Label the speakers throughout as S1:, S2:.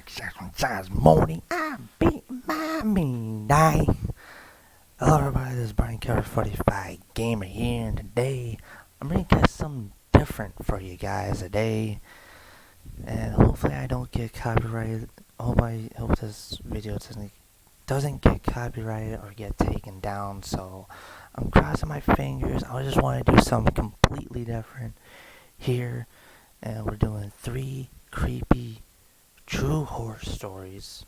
S1: Sun's morning. I'm beating my midnight. Hello, everybody. This is Brian Carter 45 Gamer here, and today I'm gonna get something different for you guys today, and hopefully I don't get copyrighted. I hope this video doesn't get copyrighted or get taken down. So I'm crossing my fingers. I just want to do something completely different here, and we're doing 3 creepy true horror stories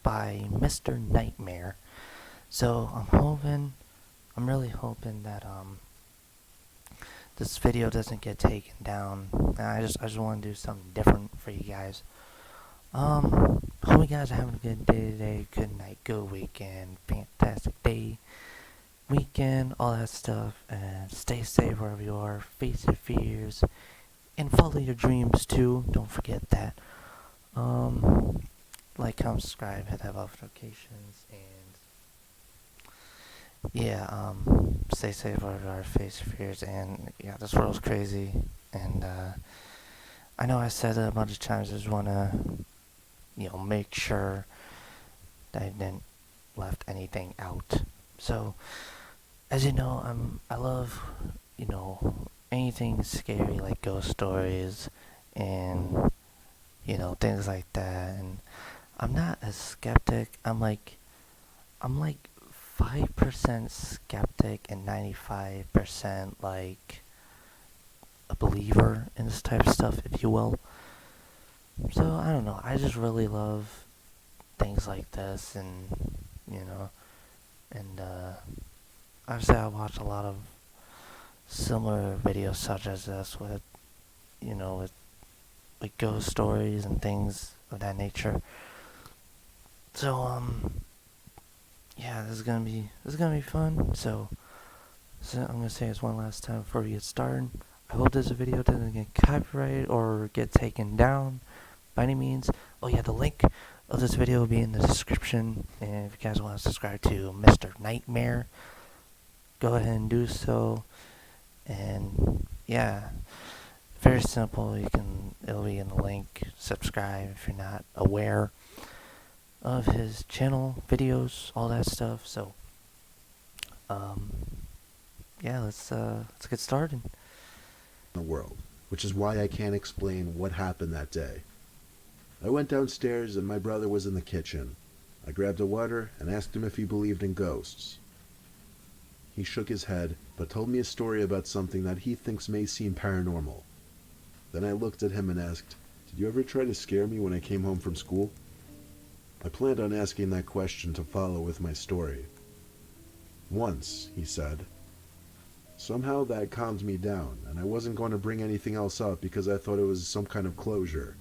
S1: by Mr. Nightmare. So I'm really hoping that this video doesn't get taken down. I just want to do something different for you guys. Hope you guys are having a good day today, good night, good weekend, fantastic day, weekend, all that stuff, and stay safe wherever you are, face your fears, and follow your dreams too, don't forget that. Like, comment, subscribe, hit that bell for notifications, and yeah, stay safe wherever you are, face your fears, and yeah, this world's crazy, and I know I said it a bunch of times, I just wanna, make sure that I didn't left anything out. So, as you know, I love, anything scary like ghost stories and, things like that. And I'm not a skeptic. I'm like 5% skeptic and 95% like a believer in this type of stuff, if you will. So I don't know. I just really love things like this, and and obviously I watch a lot of similar videos such as this with with ghost stories and things of that nature. So yeah, this is gonna be fun. So I'm gonna say this one last time before we get started. I hope this video doesn't get copyrighted or get taken down by any means. Oh yeah, the link of this video will be in the description, and if you guys want to subscribe to Mr. Nightmare, go ahead and do so. And yeah, very simple. It'll be in the link. Subscribe if you're not aware of his channel, videos, all that stuff. So yeah, let's get started.
S2: The world, which is why I can't explain what happened that day. I went downstairs and my brother was in the kitchen. I grabbed a water and asked him if he believed in ghosts. He shook his head, but told me a story about something that he thinks may seem paranormal. Then I looked at him and asked, "Did you ever try to scare me when I came home from school?" I planned on asking that question to follow with my story. "Once," he said. Somehow that calmed me down, and I wasn't going to bring anything else up because I thought it was some kind of closure.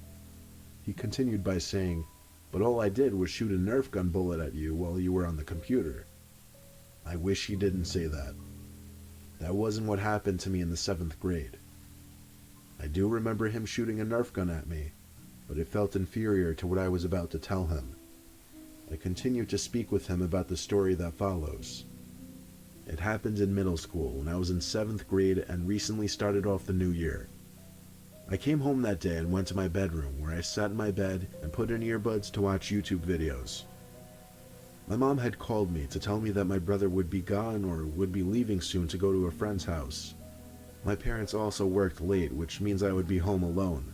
S2: He continued by saying, "But all I did was shoot a Nerf gun bullet at you while you were on the computer." I wish he didn't say that. That wasn't what happened to me in the 7th grade. I do remember him shooting a Nerf gun at me, but it felt inferior to what I was about to tell him. I continued to speak with him about the story that follows. It happened in middle school when I was in 7th grade and recently started off the new year. I came home that day and went to my bedroom where I sat in my bed and put in earbuds to watch YouTube videos. My mom had called me to tell me that my brother would be gone or would be leaving soon to go to a friend's house. My parents also worked late, which means I would be home alone.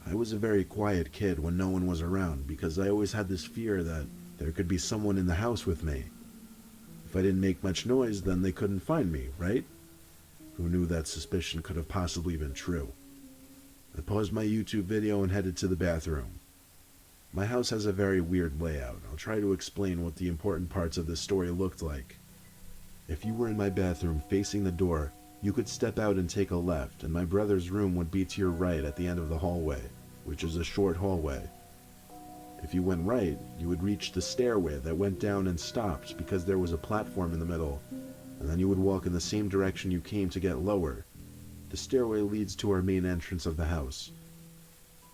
S2: I was a very quiet kid when no one was around because I always had this fear that there could be someone in the house with me. If I didn't make much noise, then they couldn't find me, right? Who knew that suspicion could have possibly been true? I paused my YouTube video and headed to the bathroom. My house has a very weird layout. I'll try to explain what the important parts of this story looked like. If you were in my bathroom facing the door, you could step out and take a left, and my brother's room would be to your right at the end of the hallway, which is a short hallway. If you went right, you would reach the stairway that went down and stopped because there was a platform in the middle, and then you would walk in the same direction you came to get lower. The stairway leads to our main entrance of the house.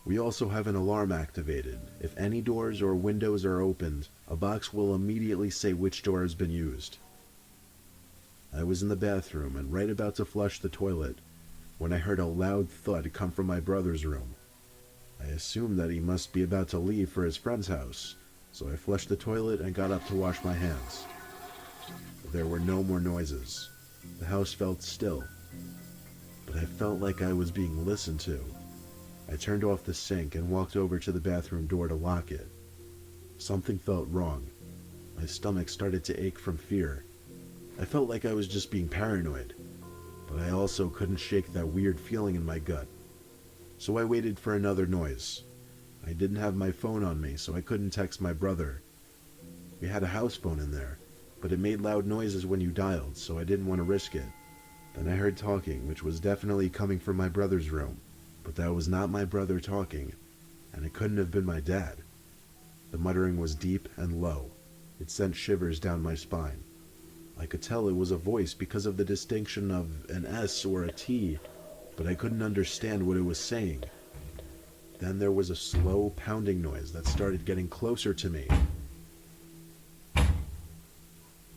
S2: We also have an alarm activated. If any doors or windows are opened, a box will immediately say which door has been used. I was in the bathroom and right about to flush the toilet when I heard a loud thud come from my brother's room. I assumed that he must be about to leave for his friend's house, so I flushed the toilet and got up to wash my hands. There were no more noises. The house felt still, but I felt like I was being listened to. I turned off the sink and walked over to the bathroom door to lock it. Something felt wrong. My stomach started to ache from fear. I felt like I was just being paranoid, but I also couldn't shake that weird feeling in my gut. So I waited for another noise. I didn't have my phone on me, so I couldn't text my brother. We had a house phone in there, but it made loud noises when you dialed, so I didn't want to risk it. Then I heard talking, which was definitely coming from my brother's room, but that was not my brother talking, and it couldn't have been my dad. The muttering was deep and low. It sent shivers down my spine. I could tell it was a voice because of the distinction of an S or a T, but I couldn't understand what it was saying. Then there was a slow pounding noise that started getting closer to me.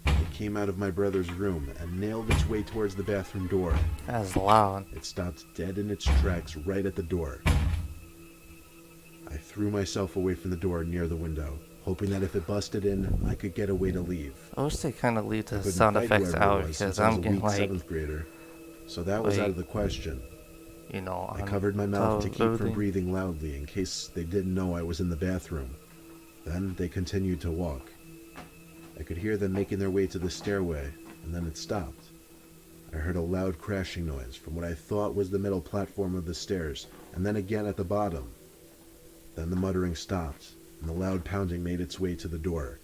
S2: It came out of my brother's room and nailed its way towards the bathroom door.
S1: That's loud.
S2: It stopped dead in its tracks right at the door. I threw myself away from the door near the window, hoping that if it busted in, I could get a way to leave.
S1: I wish they kind of leave
S2: I
S1: the
S2: couldn't
S1: sound
S2: fight
S1: effects
S2: whoever it
S1: out
S2: was
S1: because
S2: since I was
S1: I'm
S2: a
S1: getting
S2: weak
S1: like,
S2: 7th grader, so that was out of the question. I covered my mouth to keep from breathing loudly in case they didn't know I was in the bathroom. Then they continued to walk. I could hear them making their way to the stairway, and then it stopped. I heard a loud crashing noise from what I thought was the middle platform of the stairs, and then again at the bottom. Then the muttering stopped, and the loud pounding made its way to the door.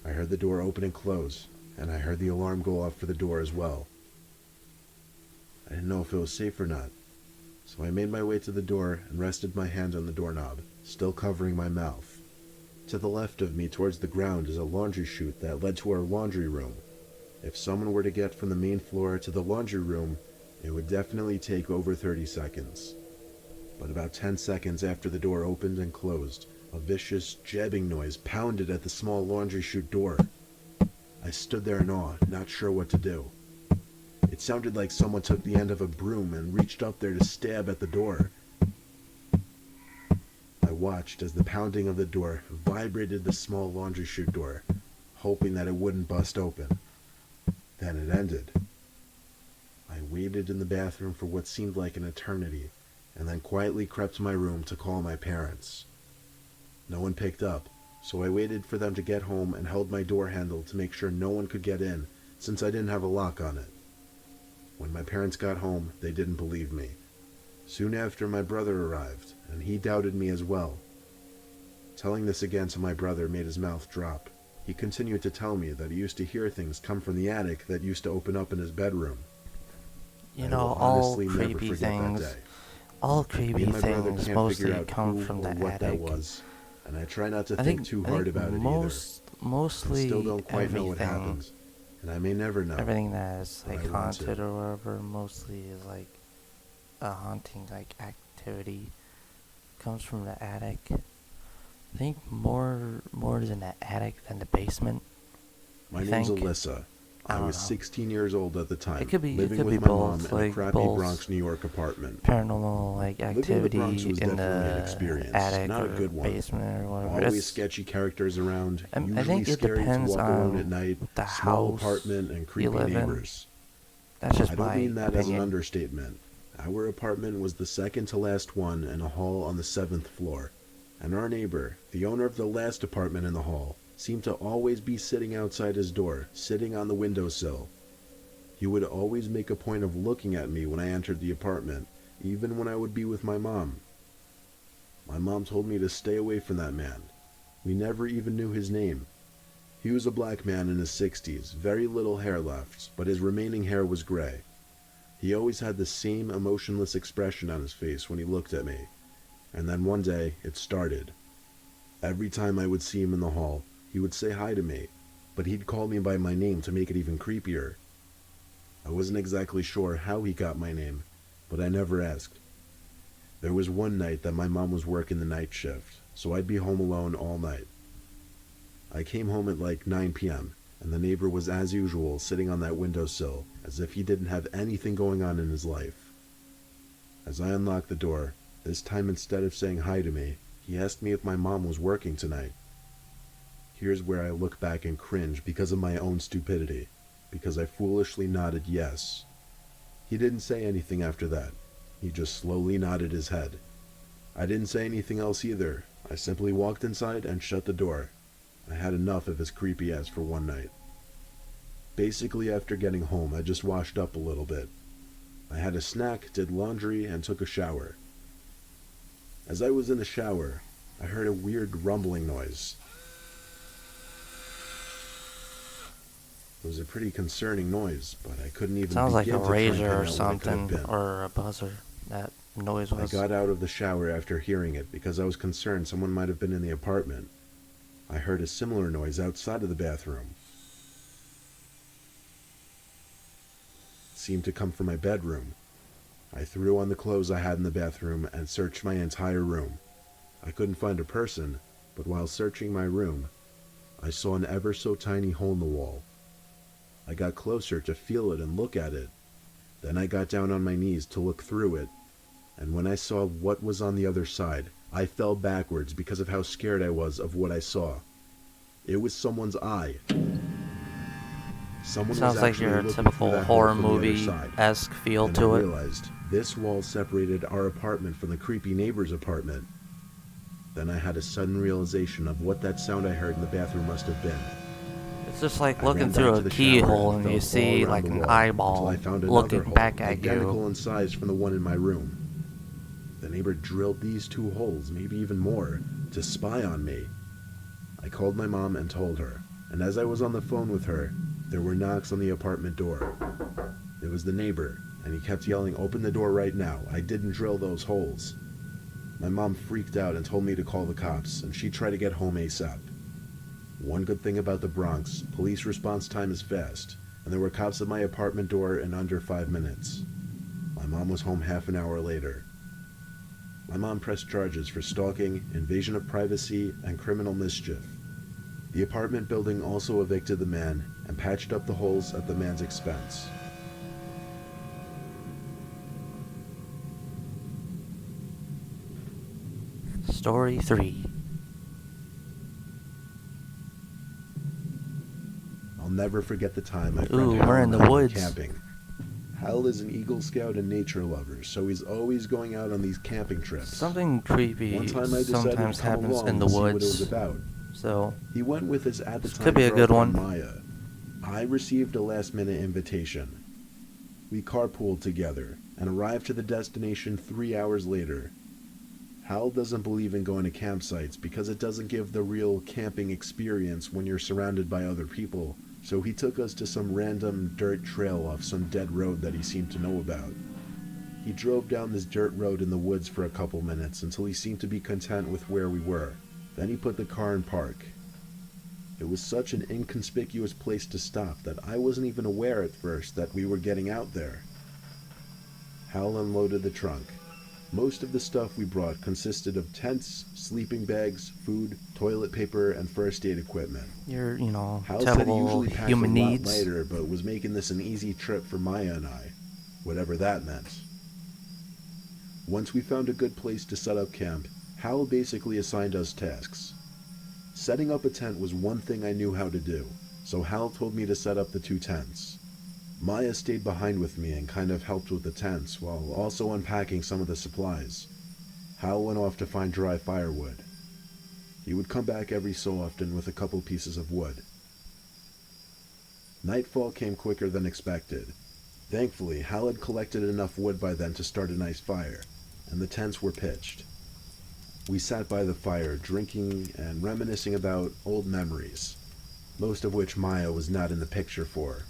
S2: I heard the door open and close, and I heard the alarm go off for the door as well. I didn't know if it was safe or not, so I made my way to the door and rested my hand on the doorknob, still covering my mouth. To the left of me towards the ground is a laundry chute that led to our laundry room. If someone were to get from the main floor to the laundry room, it would definitely take over 30 seconds. But about 10 seconds after the door opened and closed, a vicious jabbing noise pounded at the small laundry chute door. I stood there in awe, not sure what to do. It sounded like someone took the end of a broom and reached up there to stab at the door. I watched as the pounding of the door vibrated the small laundry chute door, hoping that it wouldn't bust open. Then it ended. I waited in the bathroom for what seemed like an eternity, and then quietly crept to my room to call my parents. No one picked up, so I waited for them to get home and held my door handle to make sure no one could get in, since I didn't have a lock on it. When my parents got home, they didn't believe me. Soon after, my brother arrived, and he doubted me as well. Telling this again to my brother made his mouth drop. He continued to tell me that he used to hear things come from the attic that used to open up in his bedroom.
S1: All creepy things mostly come from the
S2: what
S1: attic.
S2: That was, and I try not to think too hard about it either.
S1: Mostly
S2: I still don't quite know what
S1: everything.
S2: happens, and I may never know.
S1: Everything that is
S2: but
S1: like
S2: I want to.
S1: haunted or whatever mostly is like a haunting like activity comes from the attic. I think more is in the attic than the basement.
S2: My
S1: You
S2: name's
S1: think?
S2: Alyssa. I was
S1: know.
S2: 16 years old at the time,
S1: It could be- it
S2: living
S1: could
S2: with
S1: be
S2: my
S1: both,
S2: mom in a
S1: like
S2: crappy
S1: both.
S2: Bronx, New York apartment.
S1: Paranormal like
S2: Living in the
S1: activity
S2: Bronx was
S1: in
S2: definitely an
S1: the
S2: experience,
S1: attic
S2: not a
S1: or
S2: good one.
S1: basement or whatever.
S2: Always
S1: It's-
S2: sketchy characters around,
S1: I
S2: usually
S1: think it
S2: scary to
S1: depends
S2: walk alone
S1: on
S2: at night,
S1: the
S2: small
S1: house
S2: apartment, and creepy
S1: live in.
S2: neighbors.
S1: That's just
S2: I don't
S1: my
S2: mean that as an
S1: opinion.
S2: understatement. Our apartment was the second to last one in a hall on the 7th floor, and our neighbor, the owner of the last apartment in the hall, seemed to always be sitting outside his door, sitting on the windowsill. He would always make a point of looking at me when I entered the apartment, even when I would be with my mom. My mom told me to stay away from that man. We never even knew his name. He was a black man in his 60s, very little hair left, but his remaining hair was gray. He always had the same emotionless expression on his face when he looked at me. And then one day, it started. Every time I would see him in the hall, he would say hi to me, but he'd call me by my name to make it even creepier. I wasn't exactly sure how he got my name, but I never asked. There was one night that my mom was working the night shift, so I'd be home alone all night. I came home at like 9 p.m., and the neighbor was as usual sitting on that windowsill, as if he didn't have anything going on in his life. As I unlocked the door, This time, instead of saying hi to me, he asked me if my mom was working tonight. Here's where I look back and cringe because of my own stupidity, because I foolishly nodded yes. He didn't say anything after that. He just slowly nodded his head. I didn't say anything else either. I simply walked inside and shut the door. I had enough of his creepy ass for one night. Basically, after getting home, I just washed up a little bit. I had a snack, did laundry, and took a shower. As I was in the shower, I heard a weird rumbling noise. It was a pretty concerning noise, but I couldn't even
S1: Sounds like
S2: begin
S1: a
S2: to try and
S1: razor
S2: find
S1: or
S2: out what it could have
S1: something,
S2: been.
S1: or a buzzer. That noise
S2: I
S1: was.
S2: got out of the shower after hearing it because I was concerned someone might have been in the apartment. I heard a similar noise outside of the bathroom. It seemed to come from my bedroom. I threw on the clothes I had in the bathroom and searched my entire room. I couldn't find a person, but while searching my room, I saw an ever so tiny hole in the wall. I got closer to feel it and look at it. Then I got down on my knees to look through it, and when I saw what was on the other side, I fell backwards because of how scared I was of what I saw. It was someone's eye. Someone was
S1: Sounds like
S2: actually
S1: your
S2: looking through
S1: typical
S2: that hole
S1: horror
S2: from the other
S1: movie
S2: side.
S1: esque feel
S2: Then
S1: to
S2: I
S1: it.
S2: realized this wall separated our apartment from the creepy neighbor's apartment. Then I had a sudden realization of what that sound I heard in the bathroom must have been.
S1: It's just like
S2: I
S1: looking
S2: ran
S1: through
S2: back to
S1: a
S2: the
S1: keyhole
S2: shower
S1: and you
S2: felt all
S1: see
S2: around
S1: like
S2: the
S1: an
S2: wall until I
S1: eyeball
S2: found another
S1: looking
S2: hole,
S1: back at
S2: identical
S1: you.
S2: in size from the one in my room. The neighbor drilled these two holes, maybe even more, to spy on me. I called my mom and told her, and as I was on the phone with her, there were knocks on the apartment door. It was the neighbor, and he kept yelling, "Open the door right now, I didn't drill those holes." My mom freaked out and told me to call the cops, and she'd try to get home ASAP. One good thing about the Bronx, police response time is fast, and there were cops at my apartment door in under 5 minutes. My mom was home half an hour later. My mom pressed charges for stalking, invasion of privacy, and criminal mischief. The apartment building also evicted the man and patched up the holes at the man's expense.
S1: Story 3.
S2: I'll never forget the time my friend
S1: Ooh,
S2: Hal
S1: we're in
S2: and
S1: the
S2: I went
S1: woods.
S2: camping. Hal is an Eagle Scout and nature lover, so he's always going out on these camping trips.
S1: Something
S2: One
S1: creepy
S2: time I decided
S1: sometimes
S2: to come
S1: happens
S2: along
S1: in the
S2: and see what it was
S1: woods.
S2: about.
S1: So,
S2: He went with his at the
S1: This
S2: time
S1: could be a good
S2: girlfriend
S1: one.
S2: Maya. I received a last-minute invitation. We carpooled together and arrived to the destination 3 hours later. Hal doesn't believe in going to campsites because it doesn't give the real camping experience when you're surrounded by other people, so he took us to some random dirt trail off some dead road that he seemed to know about. He drove down this dirt road in the woods for a couple minutes until he seemed to be content with where we were. Then he put the car in park. It was such an inconspicuous place to stop that I wasn't even aware at first that we were getting out there. Hal unloaded the trunk. Most of the stuff we brought consisted of tents, sleeping bags, food, toilet paper, and first aid equipment.
S1: your,
S2: Hal said he
S1: typical
S2: usually packs
S1: human
S2: a lot
S1: needs.
S2: lighter, but was making this an easy trip for Maya and I, whatever that meant. Once we found a good place to set up camp, Hal basically assigned us tasks. Setting up a tent was one thing I knew how to do, so Hal told me to set up the 2 tents. Maya stayed behind with me and kind of helped with the tents, while also unpacking some of the supplies. Hal went off to find dry firewood. He would come back every so often with a couple pieces of wood. Nightfall came quicker than expected. Thankfully, Hal had collected enough wood by then to start a nice fire, and the tents were pitched. We sat by the fire, drinking and reminiscing about old memories, most of which Maya was not in the picture for.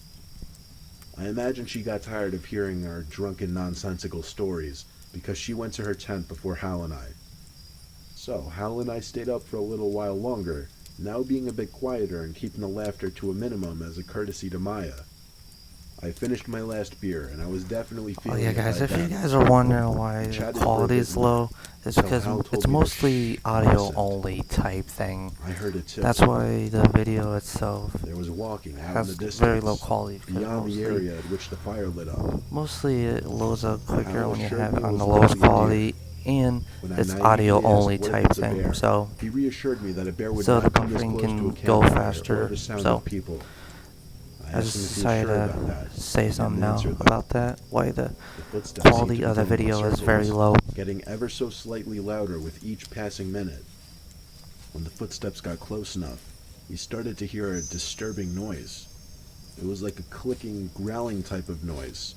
S2: I imagine she got tired of hearing our drunken, nonsensical stories because she went to her tent before Hal and I. So, Hal and I stayed up for a little while longer, now being a bit quieter and keeping the laughter to a minimum as a courtesy to Maya. I finished my last beer, and I was definitely
S1: Oh
S2: feeling
S1: yeah,
S2: it
S1: guys,
S2: by
S1: if you
S2: then.
S1: guys are wondering why
S2: We
S1: the
S2: chatted for a
S1: quality
S2: bit
S1: is low, it's
S2: so
S1: because
S2: Hal told
S1: it's
S2: me to
S1: mostly
S2: shh,
S1: audio
S2: listened.
S1: only type thing.
S2: I heard it too.
S1: That's why the video itself
S2: There was walking out in
S1: has
S2: the distance,
S1: very low quality, because
S2: beyond the area at which the fire lit up.
S1: mostly it loads up quicker
S2: Hal
S1: when you
S2: assured
S1: have
S2: me
S1: it
S2: it
S1: on
S2: was
S1: the
S2: only
S1: lowest
S2: a deer.
S1: quality, and
S2: When I
S1: it's audio
S2: naively asked,
S1: only
S2: what if
S1: type
S2: it's a
S1: thing.
S2: bear?
S1: So
S2: He reassured me that a bear would
S1: the
S2: not come this
S1: buffering
S2: close to a
S1: can go
S2: campfire or
S1: faster.
S2: the sound
S1: So
S2: of people. I
S1: I
S2: asked him
S1: just
S2: if he was
S1: decided
S2: sure
S1: to
S2: about that.
S1: say
S2: He didn't
S1: something now
S2: answer, though.
S1: about that. Why the
S2: The footsteps seemed to
S1: quality
S2: be
S1: of the
S2: going in
S1: video is very
S2: circles,
S1: low.
S2: getting ever so slightly louder with each passing minute. When the footsteps got close enough, we started to hear a disturbing noise. It was like a clicking, growling type of noise.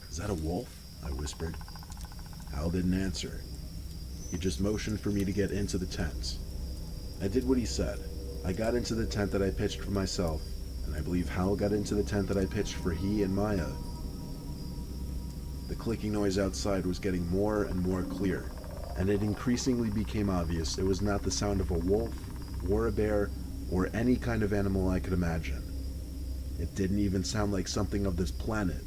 S2: Is that a wolf? I whispered. Hal didn't answer. He just motioned for me to get into the tent. I did what he said. I got into the tent that I pitched for myself, and I believe Hal got into the tent that I pitched for he and Maya. The clicking noise outside was getting more and more clear, and it increasingly became obvious it was not the sound of a wolf, or a bear, or any kind of animal I could imagine. It didn't even sound like something of this planet.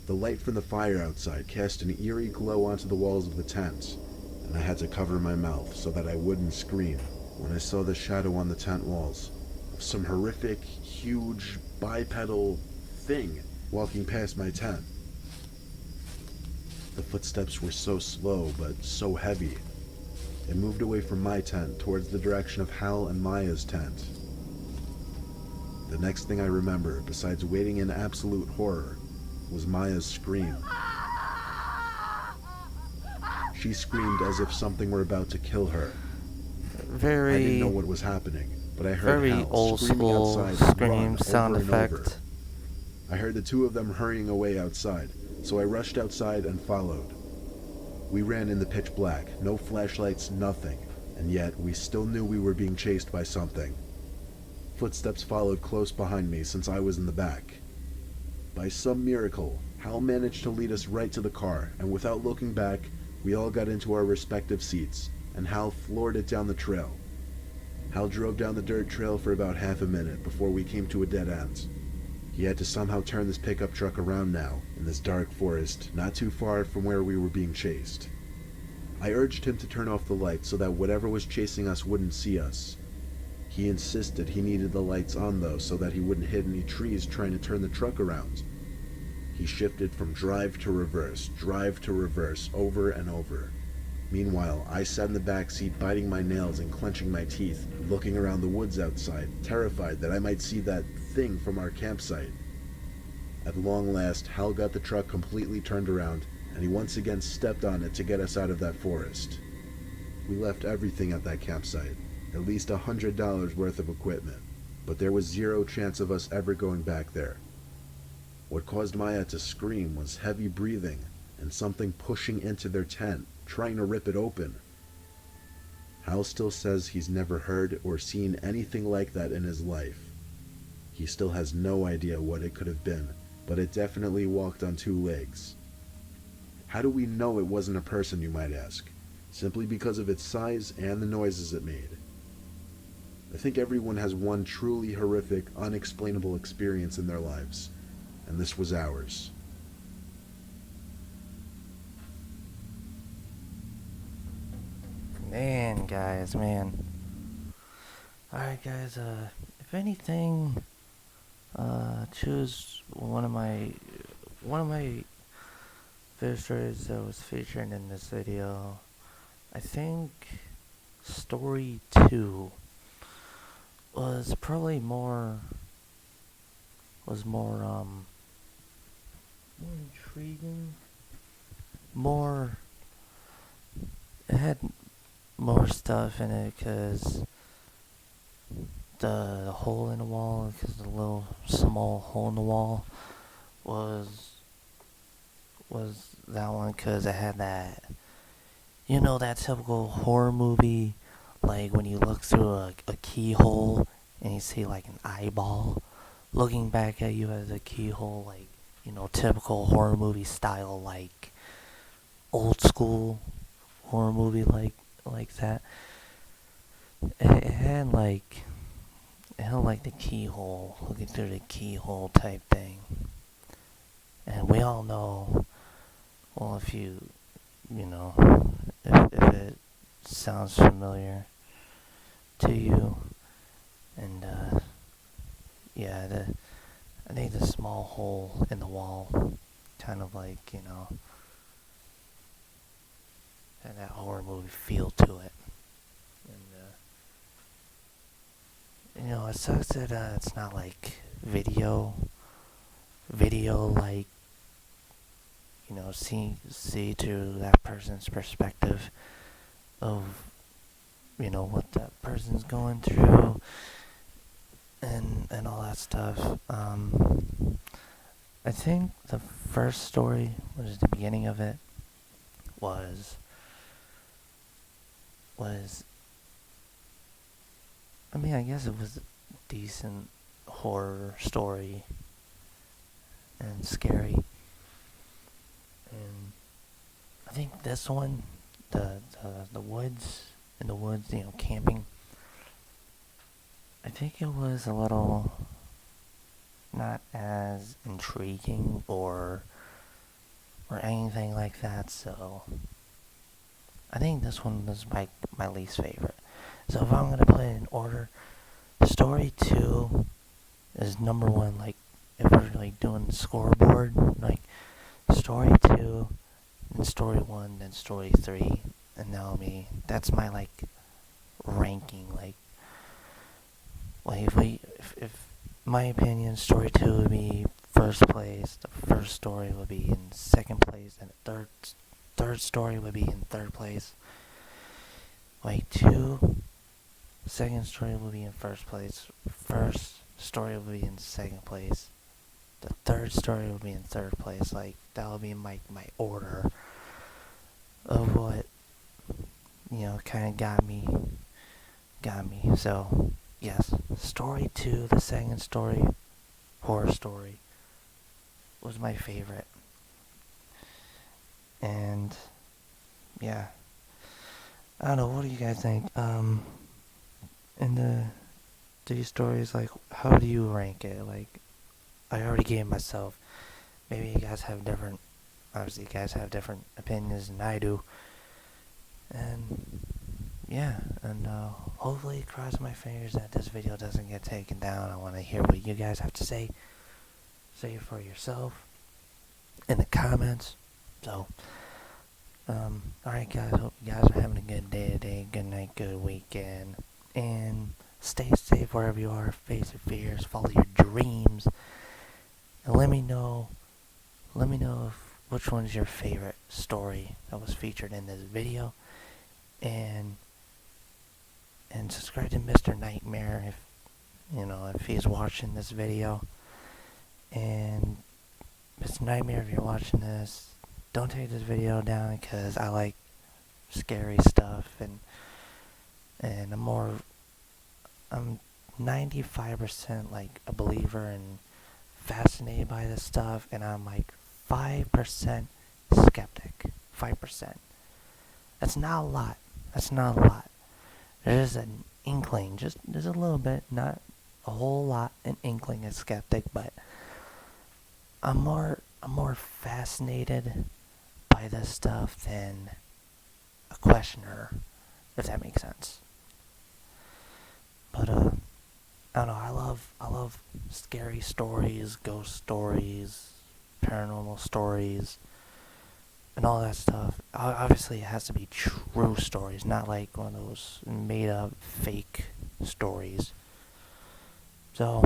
S2: The light from the fire outside cast an eerie glow onto the walls of the tent, and I had to cover my mouth so that I wouldn't scream when I saw the shadow on the tent walls of some horrific, huge, bipedal thing walking past my tent. The footsteps were so slow, but so heavy. It moved away from my tent towards the direction of Hal and Maya's tent. The next thing I remember, besides waiting in absolute horror, was Maya's scream. She screamed as if something were about to kill her. I didn't know what was happening, but I heard
S1: very
S2: Hal
S1: old
S2: screaming
S1: school
S2: outside,
S1: scream
S2: run,
S1: sound
S2: over and over.
S1: effect.
S2: I heard the two of them hurrying away outside, so I rushed outside and followed. We ran in the pitch black, no flashlights, nothing, and yet we still knew we were being chased by something. Footsteps followed close behind me since I was in the back. By some miracle, Hal managed to lead us right to the car, and without looking back, we all got into our respective seats, and Hal floored it down the trail. Hal drove down the dirt trail for about half a minute before we came to a dead end. He had to somehow turn this pickup truck around now, in this dark forest, not too far from where we were being chased. I urged him to turn off the lights so that whatever was chasing us wouldn't see us. He insisted he needed the lights on though so that he wouldn't hit any trees trying to turn the truck around. He shifted from drive to reverse, over and over. Meanwhile, I sat in the back seat biting my nails and clenching my teeth, looking around the woods outside, terrified that I might see that thing from our campsite. At long last, Hal got the truck completely turned around, and he once again stepped on it to get us out of that forest. We left everything at that campsite, at least $100 worth of equipment, but there was zero chance of us ever going back there. What caused Maya to scream was heavy breathing and something pushing into their tent, trying to rip it open. Hal still says he's never heard or seen anything like that in his life. He still has no idea what it could have been, but it definitely walked on two legs. How do we know it wasn't a person, you might ask? Simply because of its size and the noises it made. I think everyone has one truly horrific, unexplainable experience in their lives, and this was ours.
S1: Man, guys, man. Alright, guys, if anything, choose one of my video stories that was featured in this video. I think story 2 was probably more intriguing, it had more stuff in it, because the hole in the wall, because the little small hole in the wall was that one, because it had that, that typical horror movie, like when you look through a keyhole and you see like an eyeball looking back at you as a keyhole, like, typical horror movie style, like old school horror movie, like that. It had like the keyhole, looking through the keyhole type thing. And we all know, well, if if it sounds familiar to you, and yeah, I think the small hole in the wall kind of like, had that horror movie feel to it. And, it sucks that it's not like video like, see to that person's perspective of, what that person's going through and all that stuff. I think the first story was the beginning of it was I mean, I guess it was a decent horror story and scary. And I think this one, the woods, in the woods, camping, I think it was a little not as intriguing or anything like that, so I think this one was my least favorite. So if I'm gonna put it in order, story 2 is number 1. Like, if we're like doing the scoreboard, like story 2, then story 1, then story 3, and now me. That's my like ranking. Like if my opinion, story 2 would be first place. The first story would be in second place, and the third story would be in third place. Like 2, second story will be in first place. First story will be in second place. The third story will be in third place. Like, that will be my order of what, kind of got me. So, yes, story 2, the second story, horror story, was my favorite. And, yeah. I don't know, what do you guys think? In these stories, like, how do you rank it? Like, I already gave myself. Maybe you guys have different. Obviously, you guys have different opinions than I do. And yeah, and hopefully, cross my fingers that this video doesn't get taken down. I want to hear what you guys have to say. Say it for yourself in the comments. So, alright, guys. Hope you guys are having a good day today. Good night, good weekend, and stay safe wherever you are. Face your fears, follow your dreams, and let me know which one's your favorite story that was featured in this video, and subscribe to Mr. Nightmare if he's watching this video. And Mr. Nightmare, if you're watching this, don't take this video down, because I like scary stuff, and I'm 95% like a believer and fascinated by this stuff, and I'm like 5% skeptic. 5%. That's not a lot. There's an inkling, just a little bit, not a whole lot, an inkling of skeptic, but I'm more fascinated by this stuff than a questioner, if that makes sense. But I don't know, I love scary stories, ghost stories, paranormal stories, and all that stuff. Obviously, it has to be true stories, not like one of those made-up fake stories. So,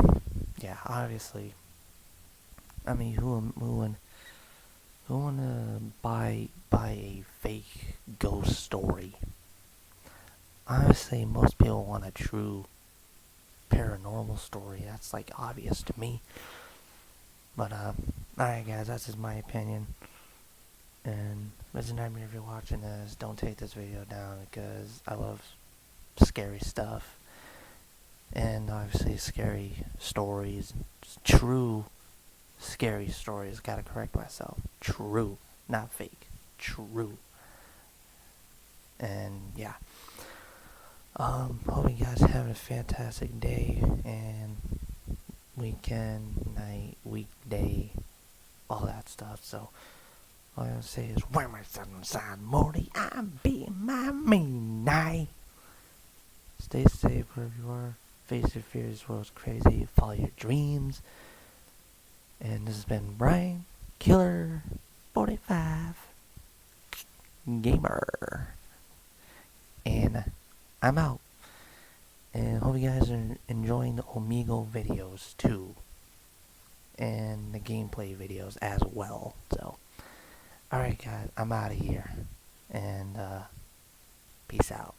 S1: yeah, obviously, I mean, who wanna buy a fake ghost story? Obviously, most people want a true paranormal story. That's like obvious to me. But alright, guys, that's just my opinion. And Mr. Nightmare, if you're watching this, don't take this video down, because I love scary stuff, and obviously scary stories, true scary stories. Gotta correct myself. True, not fake. True. And yeah. Hope you guys have a fantastic day and weekend, night, weekday, all that stuff. So all I gotta say is, where my son inside Morty, I'm being my mean night. Stay safe wherever you are. Face your fears, world's crazy. Follow your dreams. And this has been Brian. Killer 45 Gamer. And I'm out. And hope you guys are enjoying the Omegle videos too. And the gameplay videos as well. So, alright guys, I'm out of here. And peace out.